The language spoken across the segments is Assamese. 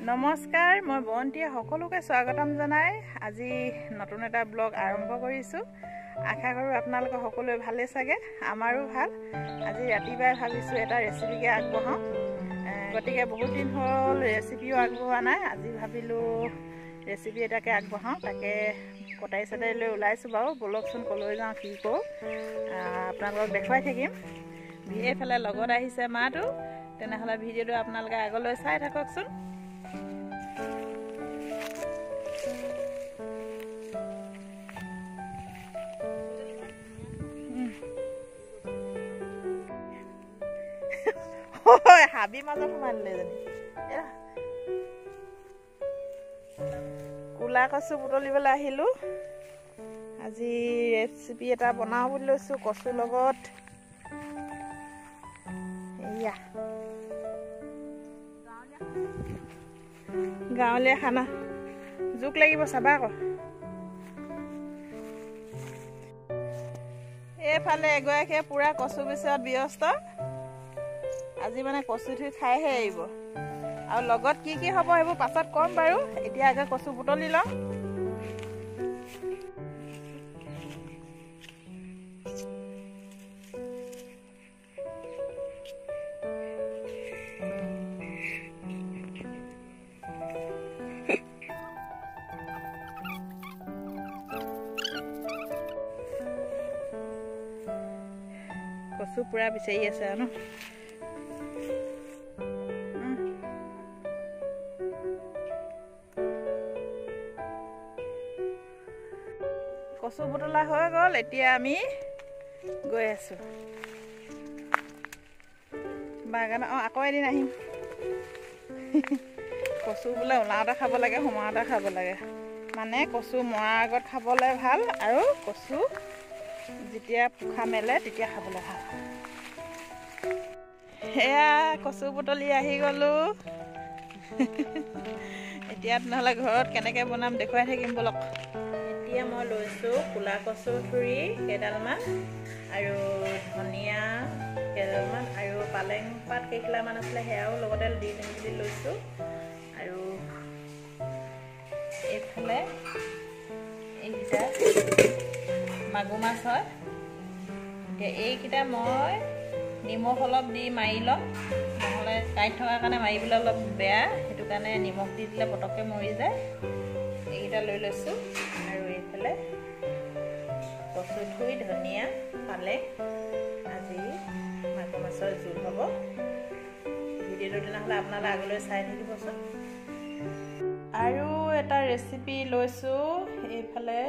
নমস্কাৰ, মই বন্তিয়ে সকলোকে স্বাগতম জনাই আজি নতুন এটা ব্লগ আৰম্ভ কৰিছোঁ। আশা কৰোঁ আপোনালোকে সকলোৱে ভালে চাগে, আমাৰো ভাল। আজি ৰাতিপুৱাই ভাবিছোঁ এটা ৰেচিপিকে আগবঢ়াওঁ, গতিকে বহুত দিন হ'ল ৰেচিপিও আগবঢ়োৱা নাই। আজি ভাবিলোঁ ৰেচিপি এটাকে আগবঢ়াওঁ, তাকে কটাৰী চটাৰী লৈ ওলাইছোঁ বাৰু। ব'লকচোন ক'লৈ যাওঁ কি কৰোঁ আপোনালোকক দেখুৱাই থাকিম। এইফালে লগত আহিছে মাটো, তেনেহ'লে ভিডিঅ'টো আপোনালোকে আগলৈ চাই থাককচোন। হাবি মাজত সোমাই দিলে এজনী। ক'লা কচু বুটলিবলৈ আহিলোঁ। আজি ৰেচিপি এটা বনাওঁ বুলি লৈছোঁ কচুৰ লগত। এয়া গাঁৱলীয়া খানা, জোক লাগিব চাবা আকৌ। এইফালে এগৰাকীয়ে পুৰা কচু বিচৰাত ব্যস্ত। আজি মানে কচু থুই খাইহে আহিব, আৰু লগত কি কি হ'ব সেইবোৰ পাছত ক'ম বাৰু। এতিয়া আগে কচু বুটলি লওঁ। কচু পুৰা বিচাৰি আছে আৰু ন। কচু বুটলা হৈ গ'ল, এতিয়া আমি গৈ আছোঁ বাগান। আকৌ এদিন আহিম। কচু বোলে ওলাওঁতে খাব লাগে, সোমাওঁতে খাব লাগে। মানে কচু মৰাৰ আগত খাবলৈ ভাল, আৰু কচু যেতিয়া পোখা মেলে তেতিয়া খাবলৈ ভাল। সেয়া কচু বুটলি আহি গ'লোঁ। এতিয়া তেনেহ'লে ঘৰত কেনেকৈ বনাম দেখুৱাই থাকিম ব'লক। এতিয়া মই লৈছোঁ ক'লা কচু থুৰি কেইডালমান, আৰু ধনিয়া কেইডালমান, আৰু পালেং পাত কেইখিলামান আছিলে সেয়াও লগতে দি মেলি লৈছোঁ। আৰু এইফালে এইকেইটা মাগুৰ মাছ হয়। এতিয়া এইকেইটা মই নিমখ অলপ দি মাৰি ল'ম, নহ'লে কাঁইট থকাৰ কাৰণে মাৰিবলৈ অলপ বেয়া, সেইটো কাৰণে নিমখ দি দিলে পটককৈ মৰি যায়। এইকেইটা লৈ লৈছোঁ। আৰু এইফালে কচু থুৰি, ধনিয়া, পালেং। আজি মাগুৰ মাছৰ জোল হ'ব। ভিডিঅ'টো তেনেহ'লে আপোনালোকে আগলৈ চাই থাকিবচোন। আৰু এটা ৰেচিপি লৈছোঁ। এইফালে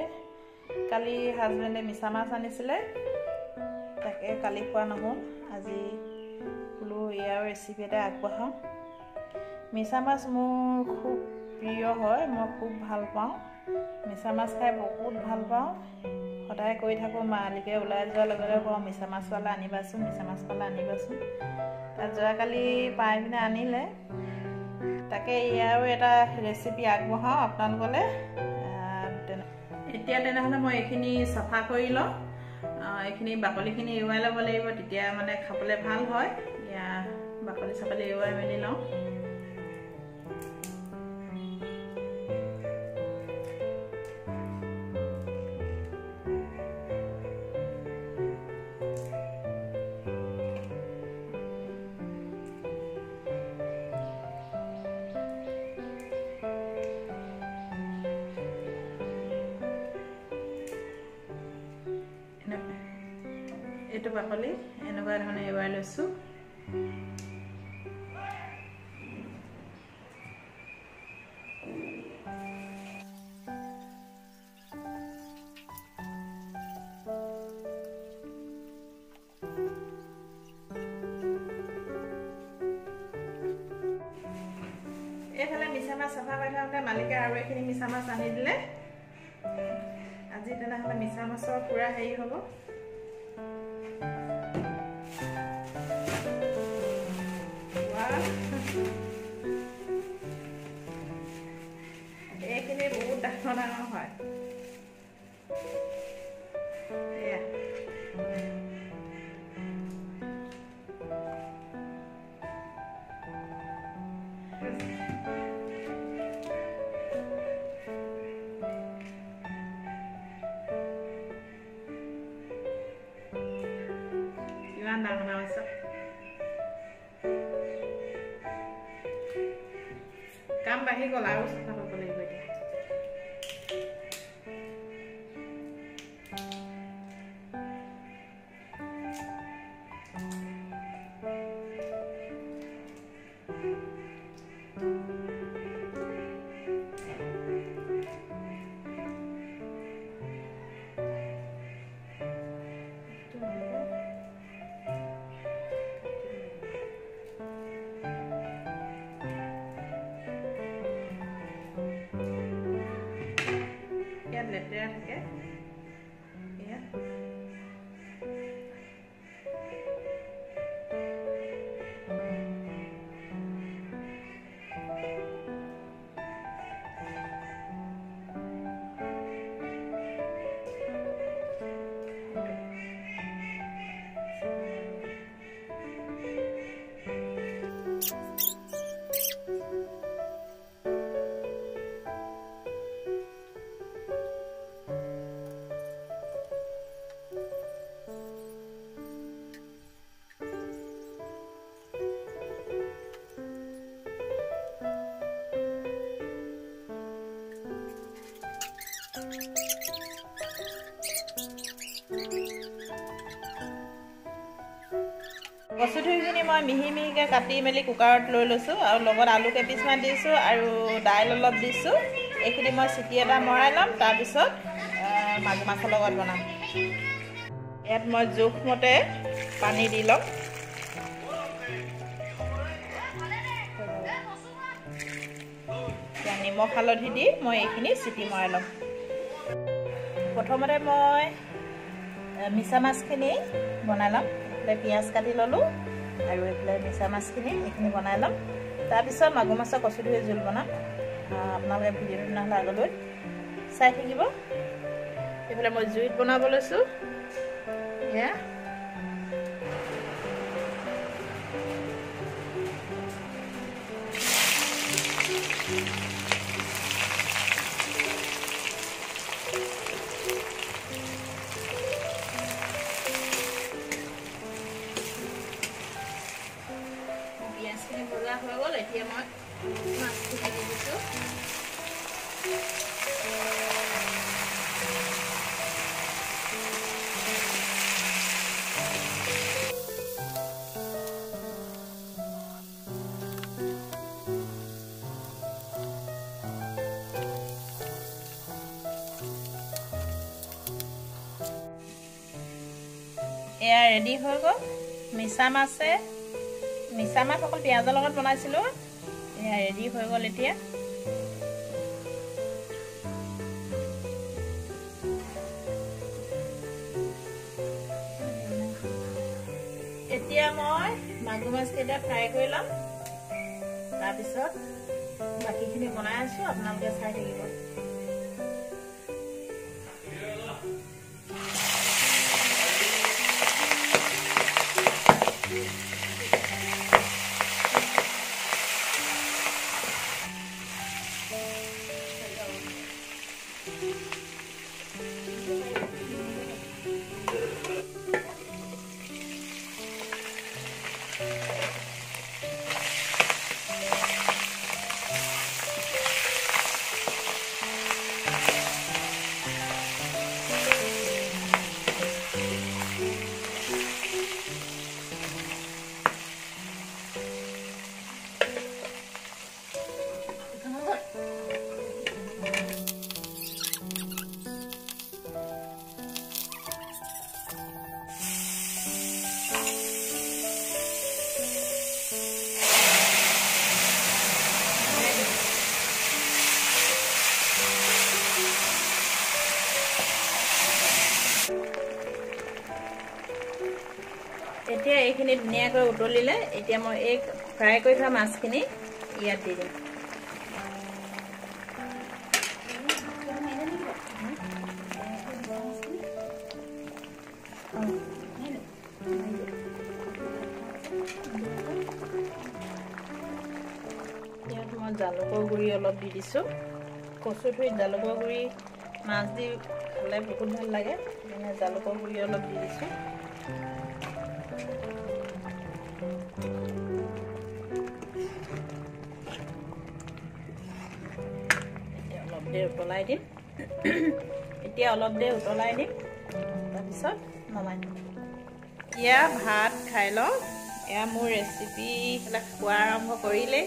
কালি হাজবেণ্ডে মিছা মাছ আনিছিলে, তাকে কালি খোৱা নহ'ল। আজি বোলো ইয়াৰ ৰেচিপি এটা আগবঢ়াওঁ। মিছা মাছ মোৰ খুব প্ৰিয় হয়, মই খুব ভাল পাওঁ মিছা মাছ খাই, বহুত ভাল পাওঁ। সদায় কৈ থাকোঁ, মালিকে ওলাই যোৱাৰ লগে লগে কওঁ মিছা মাছ পালে আনিবাচোন, মিছা মাছ পালে আনিবাচোন। তাত যোৱাকালি পাই পিনে আনিলে, তাকে ইয়াৰো এটা ৰেচিপি আগবঢ়াওঁ আপোনালোকলৈ। এতিয়া তেনেহ'লে মই এইখিনি চাফা কৰি লওঁ। এইখিনি বাকলিখিনি এৰুৱাই ল'ব লাগিব, তেতিয়া মানে খাবলৈ ভাল হয়। এতিয়া বাকলি চাকলি এৰুৱাই মেলি লওঁ। এইটো বাকলি এনেকুৱা ধৰণে এৰুৱাই লৈছোঁ। এইফালে মিছা মাছ চাফা কৰি থাকোঁতে মালিকে আৰু এইখিনি মিছা মাছ আনি দিলে। আজি তেনেহ'লে মিছা মাছৰ পুৰা হেৰি হ'ব। এইখিনি বহুত ডাঙৰ ডাঙৰ হয় এয়া ইমান ডাঙৰ ডাঙৰ আছে কাম বাঢ়ি গ'ল আৰু চাফা কৰিব লাগিব এতিয়া লেতেৰা থাকে এয়া কচু থুৰিখিনি মই মিহি মিহিকৈ কাটি মেলি কুকাৰত লৈ লৈছোঁ আৰু লগত আলু কেইপিচমান দিছোঁ আৰু দাইল অলপ দিছোঁ এইখিনি মই চিটি এটা মৰাই ল'ম তাৰপিছত মাগুৰ মাছৰ লগত বনাম ইয়াত মই জোখমতে পানী দি ল'ম নিমখ হালধি দি মই এইখিনি চিটি মৰাই ল'ম প্ৰথমতে মই মিছা মাছখিনি বনাই ল'ম পিঁয়াজ কাটি ল'লোঁ আৰু এইফালে মিছা মাছখিনি এইখিনি বনাই ল'ম তাৰপিছত মাগুৰ মাছৰ কচুথুৰি জোল বনাম আপোনালোকে ভিডিঅ'টো নহ'লে আগলৈ চাই থাকিব এইফালে মই জুইত বনাব লৈছোঁ এয়া পিঁয়াজখিনি ভজা হৈ গ'ল এতিয়া মই মাছখিনি দি দিছোঁ এয়া ৰেডি হৈ গ'ল মিছা মাছ অকল পিঁয়াজৰ লগত বনাইছিলোঁ এয়া ৰেডি হৈ গ'ল এতিয়া এতিয়া মই মাগুৰ মাছকেইটা ফ্ৰাই কৰি ল'ম তাৰপিছত বাকীখিনি বনাই আছোঁ আপোনালোকে চাই থাকিব এতিয়া এইখিনি ধুনীয়াকৈ উতলিলে এতিয়া মই এই ফ্ৰাই কৰি থোৱা মাছখিনি ইয়াত দি দিম জালুকৰ গুড়ি অলপ দি দিছোঁ কচুথুৰিত জালুকৰ গুড়ি মাছ দি খালে বহুত ভাল লাগে সেইকাৰণে জালুকৰ গুড়ি অলপ দি দিছোঁ এতিয়া অলপ দেৰি উতলাই দিম তাৰপিছত নমাই দিম এতিয়া ভাত খাই লওঁ এয়া মোৰ ৰেচিপি এইবিলাক খোৱা আৰম্ভ কৰিলে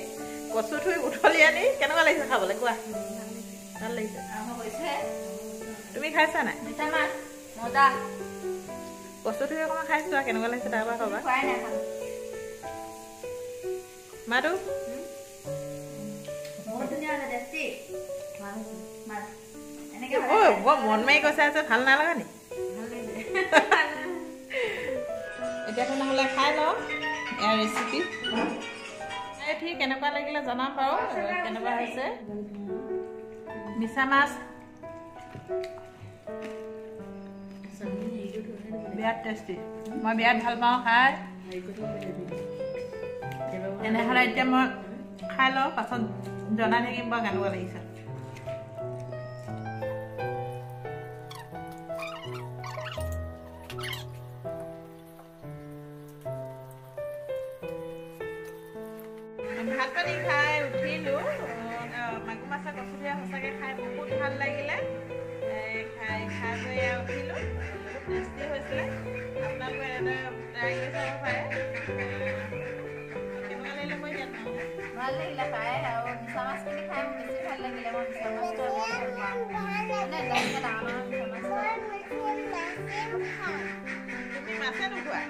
কচুথুৰি উতলি আনি কেনেকুৱা লাগিছে খাবলৈ কোৱা ভাল লাগিছে আৰম্ভ কৰিছে তুমি খাইছা নাই মিঠা মাছ মজা কচুথুৰি অকণমান খাইছোঁ আৰু কেনেকুৱা লাগিছে তাৰপৰা ক'বা মাতো বহুত ধুনীয়া হৈছে টেষ্টি মাছ এনেকৈ বৰ মন মাৰি কৈছে আছে ভাল নালাগে নি এতিয়া তেনেহ'লে খাই লওঁ এয়া ৰেচিপি ঠিক কেনেকুৱা লাগিলে জনাম বাৰু কেনেকুৱা হৈছে মিছা মাছ বিৰাট টেষ্টি মই বিৰাট ভাল পাওঁ খাই এনেহ'লে এতিয়া মই খাই লওঁ পাছত জনাই থাকিম বাৰু কেনেকুৱা লাগিছে ভাত পানী খাই উঠিলোঁ মাগুৰ মাছৰ কচুথুৰি সঁচাকৈ খাই বহুত ভাল লাগিলে খাই বৈ উঠিলোঁ বহুত টেষ্টি হৈছিলে আপোনালোকে এটা ট্ৰাই কৰি চাব পাৰে কেনেকুৱা লাগিলে মই জানো ভাল লাগিলে খাই আৰু মিছা মাছখিনি খাই মোৰ বেছি ভাল লাগিলে মই মিছা মাছটো মানে ডাঙৰ ডাঙৰ মিছা মাছ তুমি মাছে নোখোৱা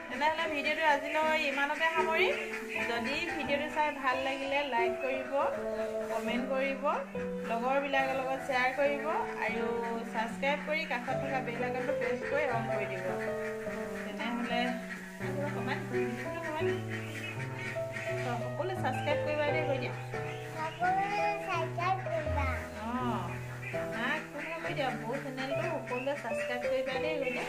তেনেহ'লে ভিডিঅ'টো আজিলৈ ইমানতে সামৰিম যদি ভিডিঅ'টো চাই ভাল লাগিলে লাইক কৰিব কমেণ্ট কৰিব লগৰবিলাকৰ লগত শ্বেয়াৰ কৰিব আৰু ছাবস্ক্ৰাইব কৰি কাষত থকা বেল আইকনটো প্ৰেছ কৰি অন কৰি দিব তেনেহ'লে সকলোৱে ছাবস্ক্ৰাইব কৰিবা দেই কৈ দিয়া কৈ দিয়া বৌ চেনেলটো সকলোৱে ছাবস্ক্ৰাইব কৰিবা দেই কৈ দিয়া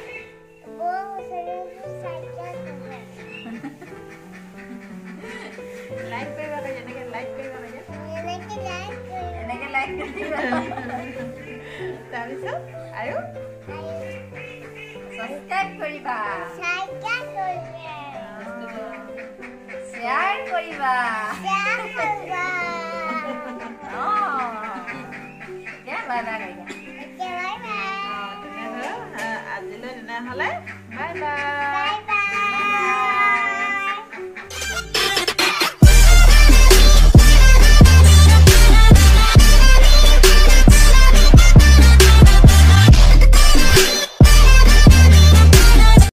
লাইক কৰিবা লাগে এনেকৈ লাইক কৰিবা লাগে এনেকৈ লাইক তাৰপিছত আৰু ছাবস্ক্ৰাইব কৰিবা শ্বেয়াৰ কৰিবা আজিলৈ তেনেহ'লে বাই বাই